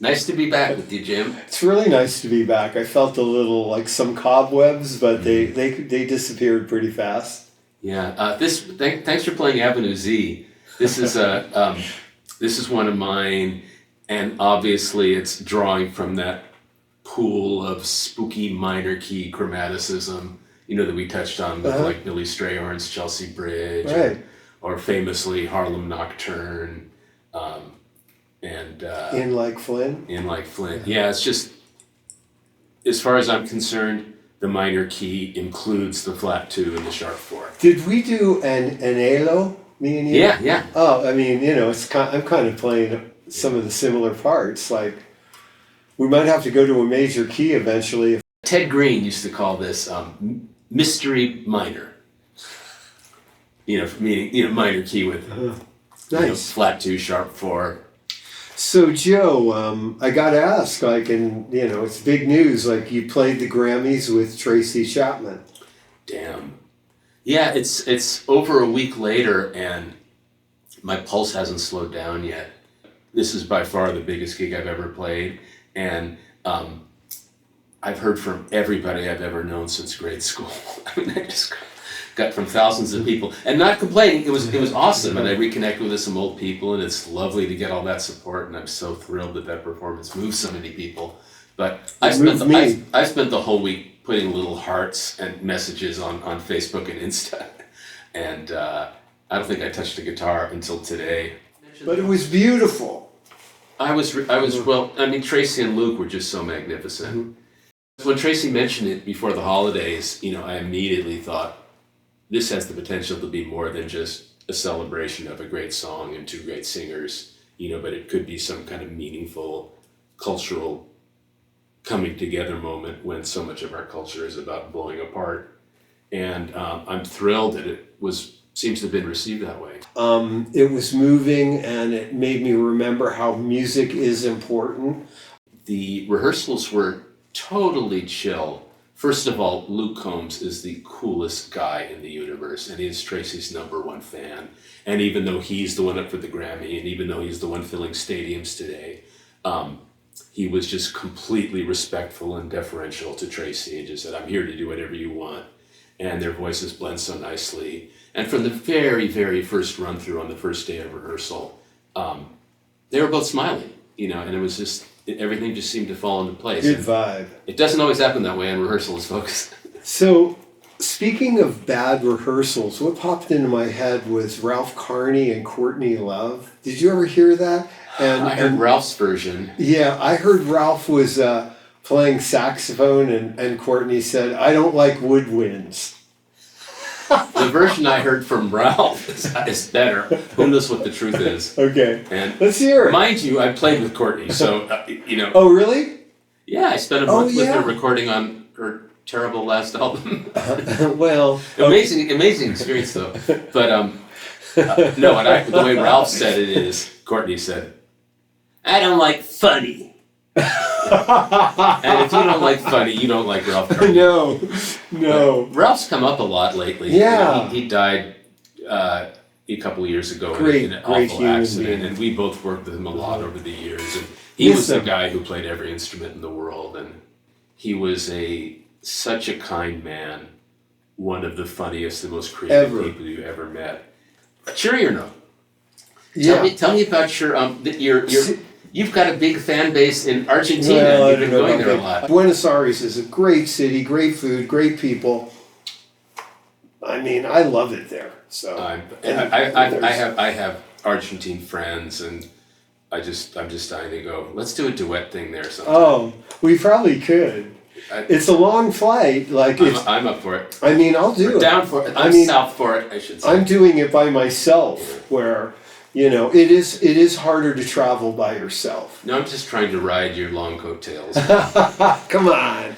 Nice to be back with you, Jim. It's really nice to be back. I felt a little like some cobwebs, but they disappeared pretty fast. Yeah. Thanks for playing Avenue Z. This is this is one of mine, and obviously it's drawing from that pool of spooky minor key chromaticism, that we touched on with like Billy Strayhorn's Chelsea Bridge, right? Or famously Harlem Nocturne. And In Like Flint. Yeah, it's just, as far as I'm concerned, the minor key includes the flat 2 and the sharp 4. Did we do an Elo, me and you? Yeah. Oh, I mean, I'm kind of playing some of the similar parts. Like, we might have to go to a major key eventually. Ted Green used to call this mystery minor. Meaning, minor key with nice. Flat 2, sharp 4. So Joe, I got to ask, like, and it's big news. Like, you played the Grammys with Tracy Chapman. Damn. Yeah, it's over a week later, and my pulse hasn't slowed down yet. This is by far the biggest gig I've ever played, and I've heard from everybody I've ever known since grade school. I mean, I just got from thousands of people, and not complaining. It was awesome, and I reconnected with some old people, and it's lovely to get all that support, and I'm so thrilled that performance moved so many people. But I spent the whole week putting little hearts and messages on Facebook and Insta, and I don't think I touched a guitar until today. But it was beautiful. Tracy and Luke were just so magnificent. Mm-hmm. When Tracy mentioned it before the holidays, I immediately thought, this has the potential to be more than just a celebration of a great song and 2 great singers, but it could be some kind of meaningful cultural coming together moment when so much of our culture is about blowing apart. And I'm thrilled that it seems to have been received that way. It was moving, and it made me remember how music is important. The rehearsals were totally chill. First of all, Luke Combs is the coolest guy in the universe, and he is Tracy's #1 fan. And even though he's the one up for the Grammy, and even though he's the one filling stadiums today, he was just completely respectful and deferential to Tracy, and just said, I'm here to do whatever you want. And their voices blend so nicely. And from the very, very first run through on the first day of rehearsal, they were both smiling, and it was just, everything just seemed to fall into place. Good vibe. It doesn't always happen that way in rehearsals, folks. So, speaking of bad rehearsals, what popped into my head was Ralph Carney and Courtney Love. Did you ever hear that? I heard Ralph's version. Yeah, I heard Ralph was playing saxophone, and Courtney said, I don't like woodwinds. The version I heard from Ralph is better. Who knows what the truth is? Okay, and let's hear it. Mind you, I played with Courtney, so Oh, really? Yeah, I spent a month with her recording on her terrible last album. Well, amazing experience though. But the way Ralph said it is, Courtney said, "I don't like funny." And if you don't like funny, you don't like Ralph Carney. No. But Ralph's come up a lot lately. Yeah. He died a couple of years ago in an awful accident, and we both worked with him a lot over the years. And he was the guy who played every instrument in the world, and he was such a kind man, one of the funniest and most creative people you ever met. Cheery or no? Yeah. Tell me about your you've got a big fan base in Argentina. Well, you've been going there a lot. Buenos Aires is a great city, great food, great people. I mean, I love it there. So I have Argentine friends, and I'm just dying to go. Let's do a duet thing there sometime. Oh, we probably could. It's a long flight. I'm up for it. I mean, I'll do it. Down for it. I'm south for it, I should say. I'm doing it by myself, where it is harder to travel by yourself. No, I'm just trying to ride your long coattails. Come on.